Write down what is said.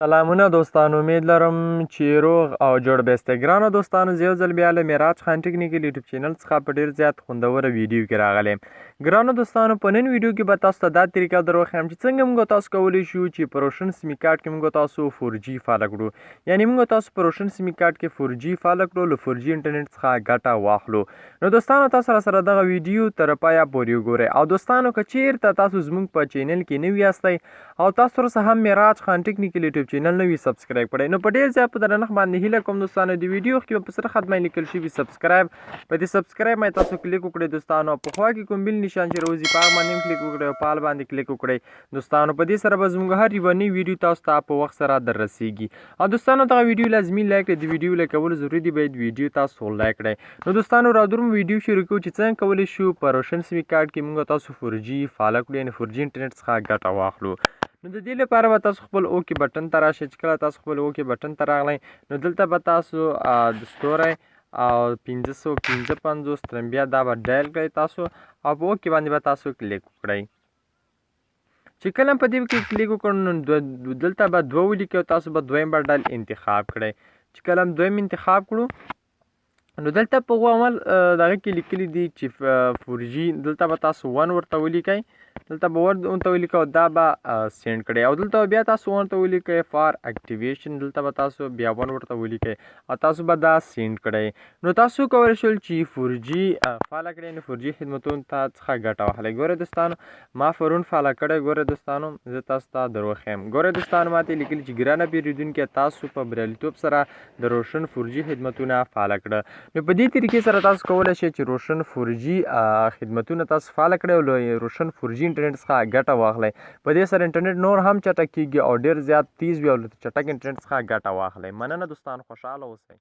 سلامونه دوستان، امید لرم چې روغ او جوړ بیسته. ګرانو دوستانو، زه یو ځل بیا له میراج خان ټیکنیکل یوټیوب چینل څخه په ډېر زیات خوندوره ویډیو کې راغلی یم. ګرانو دوستانو، په نن ویډیو کې به تاسو ته دا طریقه در وښیم چې څنګه موږ تاسو کولی شو چې په روشن سیمګارټ کې موږ تاسو 4G فعاله کړو. یعنې موږ تاسو په روشن سیمګارټ کې 4G فعاله کړو، له 4G انټرنیټ څخه ګټه واخلو. نو دوستانو، تاسو سره دغه ویډیو تر پایه پورې وګورئ. او دوستانو، که چیرته تاسو زموږ په چینل کې نوي یاستئ او تاسو سره هم میراج خان ټیکنیکل یوټیوب چینل نوي سبسکرایب کړئ، نو په ډېر زیات په درنښت باندې هیله کوم دوستانو، د ویډیو کې به په سره خط باندې لیکل شوي سبسکرایب، په دې سبسکرایب باندې تاسو کلیک وکړئ دوستانو. په خوا کې کوم بیل نشان چې راوځي په هغه باندې هم کلیک وکړئ او په حال باندې کلیک وکړئ دوستانو. په دې سره به زموږ هر یوه نوې ویډیو تاسو ته په وخت سره در رسیږي. او دوستانو، دغه ویډیو لازمي لایک کړئ. د ویډیو لایک کول ضروري دي، باید ویډیو تاسو لایک کړئ. نو دوستانو، راځو ویډیو شروع کوو چې څنګه کولی شو په روشن سیمګارټ کې موږ تاسو 4G فعاله کړو، یعنې 4G انټرنیټ څخه ګټه واخلو. نو د دې لپاره به تاسو خپل اوکې بټن ته راشئ. چې کله تاسو خپل اوکې بټن ته راغلی، نو دلته به تاسو د ستوری او 555 ترمبیا دا به ډایل کړئ تاسو، او په اوکې باندې به تاسو کلیک وکړئ. چې کله په دې کې کلیک وکړو، نو دلته به 2 ولیکئ او تاسو به دویم بټن انتخاب کړئ. چې کله هم دویم انتخاب کړو، نو دلته په عمل دغه کې لیکلي دي چې 4G، دلته به تاسو 1 ورته ولیکئ. دلته به ورته ولیکئ او دا به سینډ کړئ. او دلته بیا تاسو ورته ولیکئ فار اکټیویشن، دلته به تاسو بیا 1 ورته ولیکئ او تاسو به دا سینډ کړئ. نو تاسو کولی شول چې 4G فعاله کړئ، نو 4G خدمتونو څخه ګټه واخلئ. ګورئ دوستانو، ما پرون فعاله کړی. ګورئ دوستانو، زه تاسو ته در وښیم. ګورئ دوستانو، ما ته یې لیکلي چې ګرانه پیرودونکي، تاسو په بریالیتوب سره د روشن 4G خدمتونه فعاله کړه. نو په دې طریقې سره تاسو کولی شئ چې روشن 4G خدمتونه تاسو فعاله کړئ او له روشن 4G انټرنیټ څخه ګټه واخلئ. په دې سره انټرنیټ نور هم چټک کیږي او ډېر زیات تیز وي او له چټک انټرنیټ څخه ګټه واخلئ. مننه دوستان، خوشحاله اوسئ.